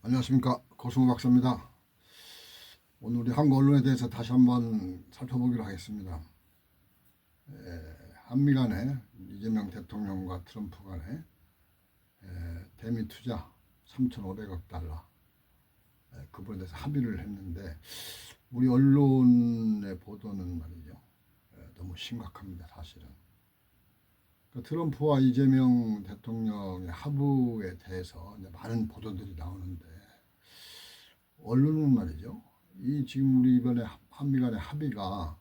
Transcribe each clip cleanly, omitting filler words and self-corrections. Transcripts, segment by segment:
안녕하십니까, 고승우 박사입니다. 오늘 우리 한국 언론에 대해서 다시 한번 살펴보기로 하겠습니다. 한미 간에 이재명 대통령과 트럼프 간에 대미 투자 3,500억 달러 그 부분에 대해서 합의를 했는데, 우리 언론의 보도는 말이죠, 너무 심각합니다. 사실은 트럼프와 이재명 대통령의 합의에 대해서 많은 보도들이 나오는데, 언론은 말이죠, 이 지금 우리 이번에 한미 간의 합의가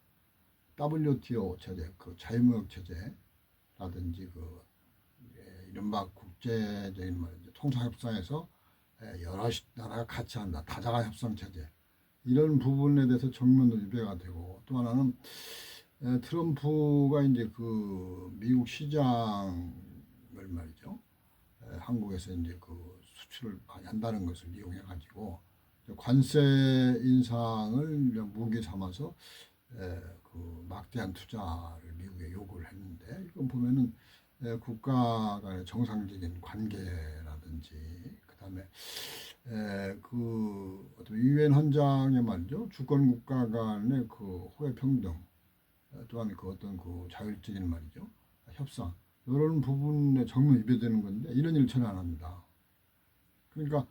WTO 체제, 그 자유무역 체제라든지 이른바 국제적인 말이죠, 통상협상에서 여러 나라가 같이 한다, 다자간 협상 체제, 이런 부분에 대해서 정면으로 위배가 되고, 또 하나는 트럼프가 이제 그 미국 시장을 말이죠, 한국에서 이제 그 수출을 많이 한다는 것을 이용해 가지고 관세 인상을 무기 삼아서 그 막대한 투자를 미국에 요구를 했는데, 이건 보면은 국가 간의 정상적인 관계라든지, 그다음에 그 어떤 유엔 헌장에 말이죠, 주권 국가 간의 그 호혜 평등, 또한 그 어떤 그 자율적인 말이죠, 협상, 이런 부분에 정면 위배되는 건데, 이런 일 전혀 안 합니다. 그러니까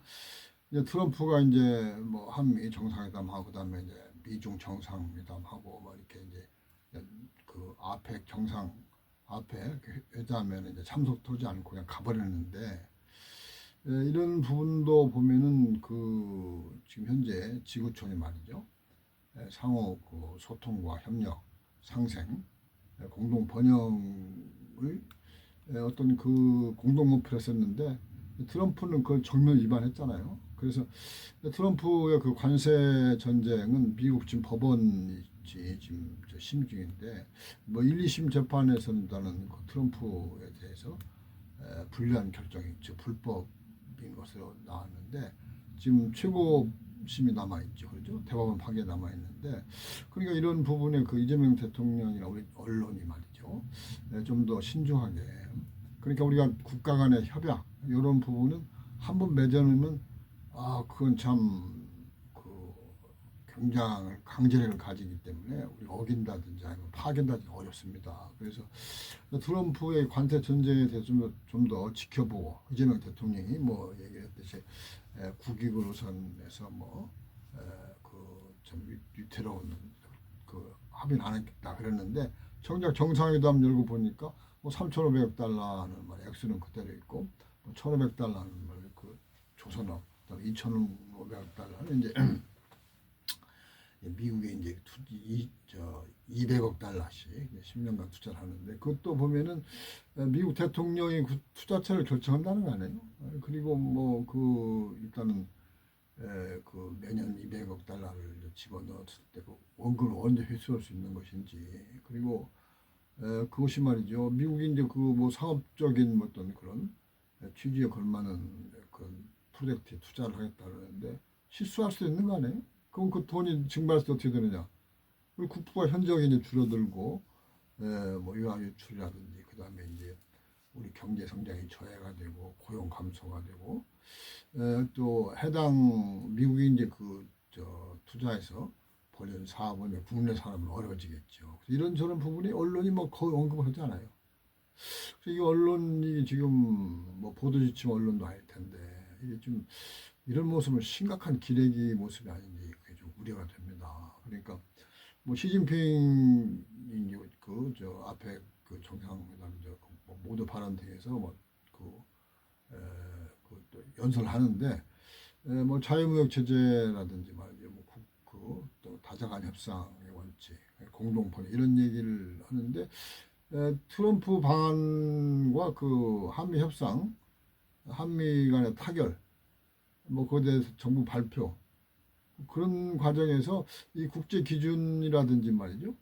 이제 트럼프가 이제 뭐 한미 정상회담하고, 그다음에 이제 미중 정상회담하고 뭐 이렇게 이제 그 아펙 정상 아펙 회담에 이제 참석하지 않고 그냥 가버렸는데, 이런 부분도 보면은 그 지금 현재 지구촌이 말이죠, 상호 그 소통과 협력, 상생, 공동 번영을 어떤 그 공동 목표를 했었는데, 트럼프는 그걸 정면 위반했잖아요. 그래서 트럼프의 그 관세 전쟁은 미국 지금 법원이 지금 심중인데, 뭐 1, 2심 재판에서는 그 트럼프에 대해서 불리한 결정이, 즉 불법인 것으로 나왔는데, 지금 최고심이 남아 있죠, 그렇죠? 대법원 판결 남아 있는데, 그러니까 이런 부분에 그 이재명 대통령이나 우리 언론이 말이죠, 좀 더 신중하게, 그러니까 우리가 국가 간의 협약 이런 부분은 한번 맺어놓으면, 그건 참 그 굉장히 강제력을 가지기 때문에 우리가 어긴다든지 아니면 파견다든지 어렵습니다. 그래서 트럼프의 관세 전쟁에 대해서 좀 더 지켜보고, 이재명 대통령이 뭐 얘기했듯이 국익을 우선해서 뭐그좀 위태로운 그 합의는 안 했다 그랬는데, 정작 정상회담 열고 보니까 뭐 3,500억 달러는 말 액수는 그대로 있고, 뭐 1,500달러는 말그 조선업, 2,500억 달러는 이제 미국에 이제 200억 달러씩 10년간 투자를 하는데, 그것도 보면은 미국 대통령이 그 투자처를 결정한다는 거 아니에요? 그리고 뭐 그 일단은 그 매년 200억 달러를 집어넣었을 때 그 원금을 언제 회수할 수 있는 것인지, 그리고 그것이 말이죠, 미국이 이제 그 뭐 사업적인 어떤 그런 취지에 걸맞는 그런 프로젝트에 투자를 하겠다 그러는데, 실수할 수도 있는 거 아니에요? 그럼 그 돈이 증발할 때 어떻게 되느냐? 우리 국부가 현저하게 이제 줄어들고, 뭐 유학 유출이라든지, 그 다음에 이제 우리 경제 성장이 저해가 되고 고용 감소가 되고, 또 해당 미국이 이제 그 저 투자해서 벌여진 사업은 국내 사람은 어려워지겠죠. 이런저런 부분이 언론이 뭐 거의 언급을 하지 않아요. 그래서 이 언론이 지금 뭐 보도지침 언론도 아닐 텐데, 이게 좀 이런 모습은 심각한 기레기 모습이 아닌지, 그게 좀 우려가 됩니다. 그러니까 뭐 시진핑이 그저 앞에 그 정상회담 뭐 모두 발언 등에서 뭐그 연설하는데, 뭐 자유무역 체제라든지 말이죠, 뭐또 다자간 협상의 원칙, 공동포 이런 얘기를 하는데, 트럼프 방안과 그 한미 협상, 한미 간의 타결, 뭐 그에 대해서 정부 발표, 그런 과정에서 이 국제 기준이라든지 말이죠,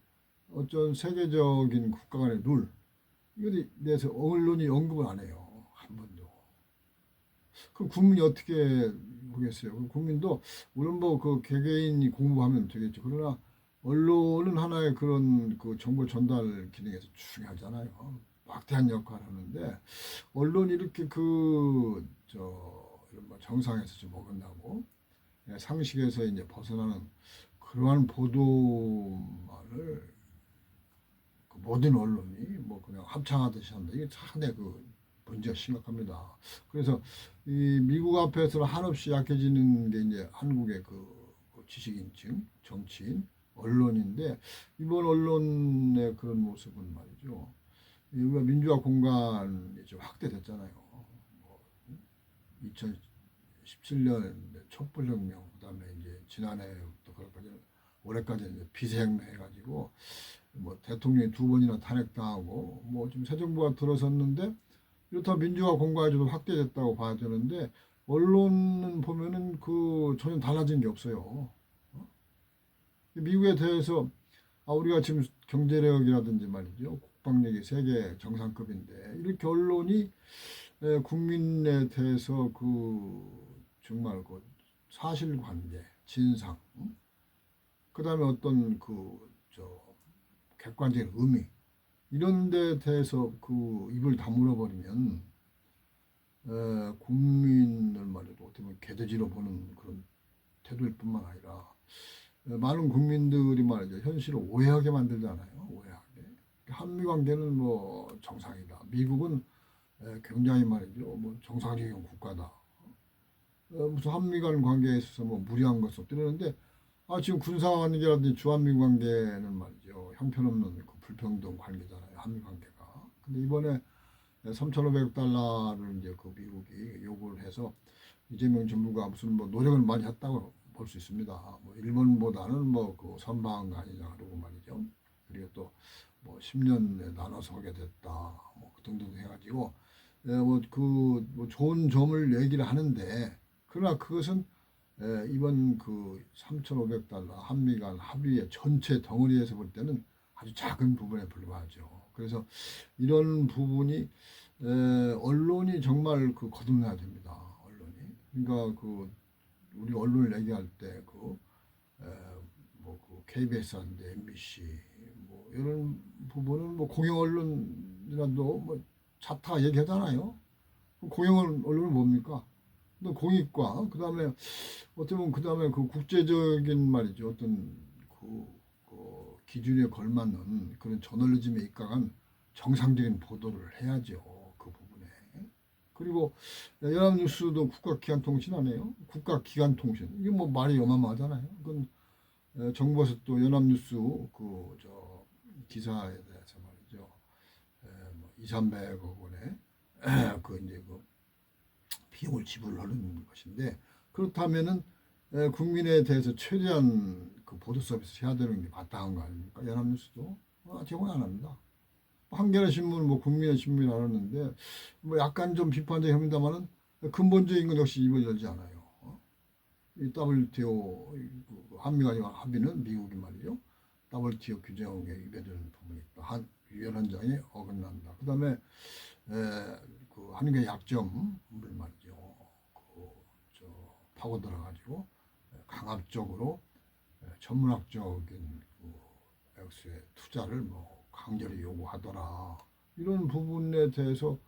어떤 세계적인 국가 간의 룰, 이거에 대해서 언론이 언급을 안 해요, 한 번도. 그럼 국민이 어떻게 보겠어요? 그럼 국민도 물론 뭐 그 개개인이 공부하면 되겠죠. 그러나 언론은 하나의 그런 그 정보 전달 기능에서 중요하잖아요. 막대한 역할을 하는데, 언론이 이렇게 그 저 뭐 정상에서 좀 어긋나고 상식에서 이제 벗어나는 그러한 보도만을 그 모든 언론이 뭐 그냥 합창하듯이 한다. 이게 상당히 그 문제가 심각합니다. 그래서 이 미국 앞에서는 한없이 약해지는 게 이제 한국의 그 지식인층, 정치인, 언론인데 이번 언론의 그런 모습은 말이죠. 우리가 민주화 공간이 좀 확대됐잖아요. 뭐 2017년 촛불혁명, 그다음에 이제 지난해부터 그럴까지 올해까지 이제 비세혁명 해가지고 뭐 대통령이 2번이나 탄핵당하고 뭐 지금 새 정부가 들어섰는데 이렇다 민주화 공간이 좀 확대됐다고 봐야 되는데 언론은 보면은 그 전혀 달라진 게 없어요. 미국에 대해서 우리가 지금 경제력이라든지 말이죠. 국방력이 세계 정상급인데 이렇게 언론이 국민에 대해서 그 정말 그 사실관계, 진상, 그다음에 어떤 그 객관적인 의미 이런 데 대해서 그 입을 다물어 버리면 국민을 말이죠. 어떻게 보면 개돼지로 보는 그런 태도일 뿐만 아니라 많은 국민들이 말이죠. 현실을 오해하게 만들잖아요. 오해하게. 한미 관계는 뭐 정상이다. 미국은 굉장히 말이죠. 뭐 정상적인 국가다. 무슨 한미 간 관계에 있어서 뭐 무리한 것은 없는데 지금 군사 관계라든지 주한미 관계는 말이죠. 형편없는 그 불평등 관계잖아요. 한미 관계가. 근데 이번에 3,500달러를 이제 그 미국이 요구를 해서 이재명 정부가 무슨 뭐 노력을 많이 했다고 볼 수 있습니다. 뭐 일본보다는 뭐 그 선방한 거 아니냐 그러고 말이죠. 그리고 또 뭐 10년에 나눠서 하게 됐다. 뭐 그 등등 해가지고 뭐 좋은 점을 얘기를 하는데 그러나 그것은 이번 그 3,500달러 한미 간 합의의 전체 덩어리에서 볼 때는 아주 작은 부분에 불과하죠. 그래서 이런 부분이 언론이 정말 그 거듭나야 됩니다. 언론이. 그러니까 그 우리 언론을 얘기할 때 뭐 그 KBS인데 MBC 뭐 이런 부분은 뭐 공영 언론이라도 뭐 자타 얘기하잖아요. 공영 언론은 뭡니까? 공익과 그다음에 어떻게 보면 그다음에 그 국제적인 말이죠. 어떤 그 기준에 걸맞는 그런 저널리즘에 입각한 정상적인 보도를 해야죠. 그 부분에. 그리고 연합뉴스도 국가기관통신 아니에요? 국가기관통신. 이게 뭐 말이 어마어마하잖아요. 그건 정부에서 또 연합뉴스 그 기사에 대해서 말이죠. 뭐 2, 300억 원의 그 이제 그 비용을 지불하는 것인데 그렇다면은 국민에 대해서 최대한 그 보도 서비스 해야 되는 게 마땅한 거 아닙니까? 연합뉴스도 제공 안 합니다. 한겨레 신문, 뭐 국민의 신문 알았는데 뭐 약간 좀 비판적이 합니다만은 근본적인 건 역시 입을 열지 않아요. 이 WTO 한미 간의 합의는 미국이 말이죠. WTO 규정에 위배되는 부분이 있다. 한 위헌헌장에 어긋난다. 그다음에 그 한국의 약점을 말이죠. 파고 들어가지고 강압적으로 전문학적인 그 액수의 투자를 뭐 강제로 요구하더라. 이런 부분에 대해서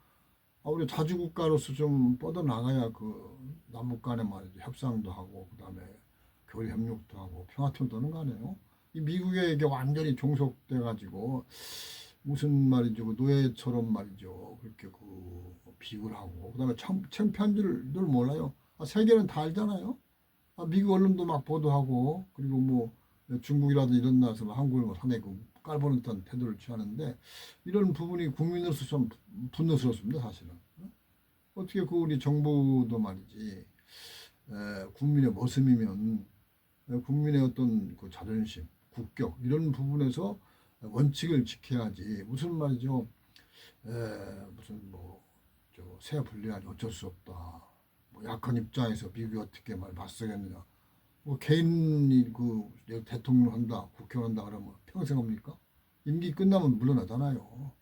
우리 자주국가로서 좀 뻗어나가야 그 남북 간에 말이죠. 협상도 하고 그다음에 교류 협력도 하고 평화통도 하는 거 아니에요? 이 미국에 이게 완전히 종속돼 가지고 무슨 말이죠. 그 노예처럼 말이죠. 그렇게 그 비굴 하고 그다음에 창피한 줄을 몰라요. 세계는 다 알잖아요. 미국 언론도 막 보도하고 그리고 뭐 중국이라든지 이런 나라에서 한국을 뭐 상당히 그 깔보는 듯한 태도를 취하는데 이런 부분이 국민으로서 좀 분노스럽습니다. 사실은. 어떻게 그 우리 정부도 말이지 국민의 모습이면 국민의 어떤 그 자존심, 국격 이런 부분에서 원칙을 지켜야지 무슨 말이죠. 무슨 뭐새 분리하지 어쩔 수 없다. 뭐 약한 입장에서 미국이 어떻게 맞서겠느냐. 뭐 개인이 그 대통령 한다, 국회의원 한다 그러면 평생 합니까? 임기 끝나면 물러나잖아요.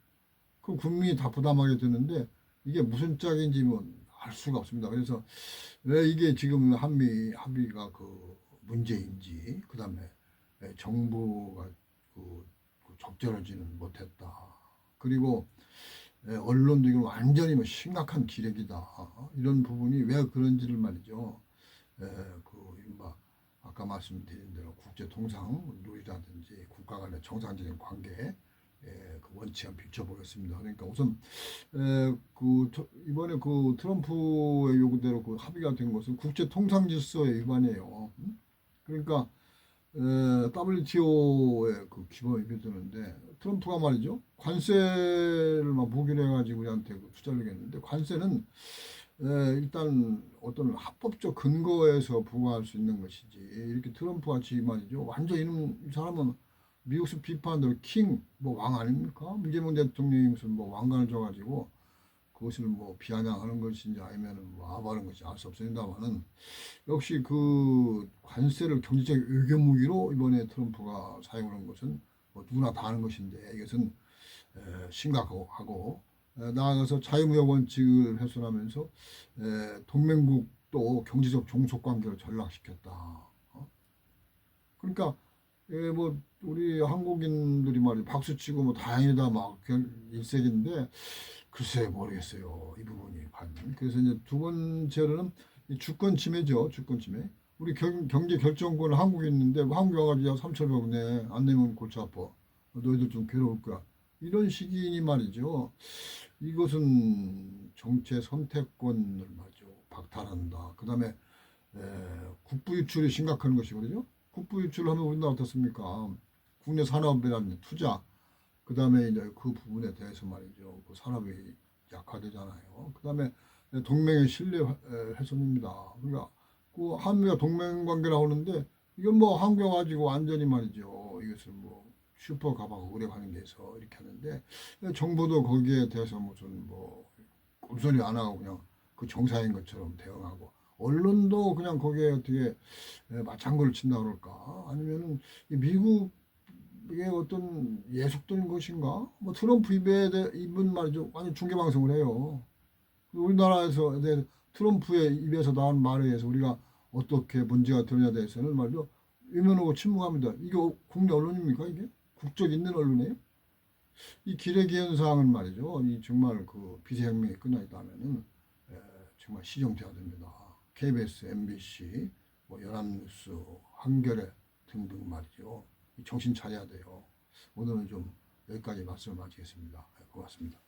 그럼 국민이 다 부담하게 되는데 이게 무슨 짝인지 알 수가 없습니다. 그래서 왜 이게 지금 한미 합의가 그 문제인지 그다음에 정부가 그 적절하지는 못했다. 그리고 언론도 이건 완전히 뭐 심각한 기rek이다. 이런 부분이 왜 그런지를 말이죠. 뭐 아까 말씀드린 대로 국제 통상 룰이라든지 국가 간의 정상적인 관계 그 원칙을 비춰보겠습니다. 그러니까 우선 이번에 그 트럼프의 요구대로 그 합의가 된 것은 국제 통상 질서의 위반이에요. 그러니까 WTO의 그 기본이 비드는데 트럼프가 말이죠 관세를 막 무기로 해가지고 우리한테 그 투자를 했는데 관세는 일단 어떤 합법적 근거에서 부과할 수 있는 것이지 이렇게 트럼프 같이 말이죠 완전 이 사람은 미국식 비판대로 킹 뭐 왕 아닙니까? 문재인 대통령이 무슨 뭐 왕관을 줘가지고 그것을 뭐 비아냥하는 것인지 아니면은 뭐 아부하는 것인지 알 수 없습니다만은 역시 그 관세를 경제적 외교 무기로 이번에 트럼프가 사용하는 것은 뭐 누구나 다 아는 것인데 이것은 심각하고 나아가서 자유무역 원칙을 훼손하면서 동맹국도 경제적 종속 관계로 전락시켰다. 그러니까 뭐 우리 한국인들이 말이 박수치고 뭐 다행이다 막 일색인데 글쎄 모르겠어요 이 부분이 과연. 그래서 이제 두 번째로는 주권 침해죠. 주권 침해. 우리 경제 결정권을 한국에 있는데 한국에 와가지고 3,000억 내안 내면 골치 아파. 너희들 좀 괴로울 거야. 이런 식이니 말이죠. 이것은 정체 선택권을 말이죠. 박탈한다. 그 다음에 국부 유출이 심각한 것이거든요. 국부 유출을 하면 우리나라 어떻습니까? 국내 산업이라는 투자, 그 다음에 이제 그 부분에 대해서 말이죠. 그 산업이 약화되잖아요. 그 다음에 동맹의 신뢰 훼손입니다. 그러니까 그 한미가 동맹 관계라고 하는데 이건 뭐 한국 가지고 완전히 말이죠. 이것을 뭐 슈퍼 가방 의뢰 관계에서 이렇게 하는데 정부도 거기에 대해서 무슨 뭐 꼼소리 안 하고 그냥 그 정상인 것처럼 대응하고 언론도 그냥 거기에 어떻게 맞장구를 친다 그럴까 아니면은 미국의 어떤 예속된 것인가 뭐 트럼프 입은 말이죠 완전 중계 방송을 해요. 우리나라에서 트럼프의 입에서 나온 말에 의해서 우리가 어떻게 문제가 되느냐에 대해서는 말이죠 유면하고 침묵합니다. 이게 국내 언론입니까 이게? 국적 있는 언론이에요? 이 기레기 현상은 말이죠. 이 정말 그 비세혁명이 끝나 있다면은 정말 시정돼야 됩니다. KBS, MBC, 뭐 연합뉴스, 한겨레 등등 말이죠. 정신 차려야 돼요. 오늘은 좀 여기까지 말씀을 마치겠습니다. 고맙습니다.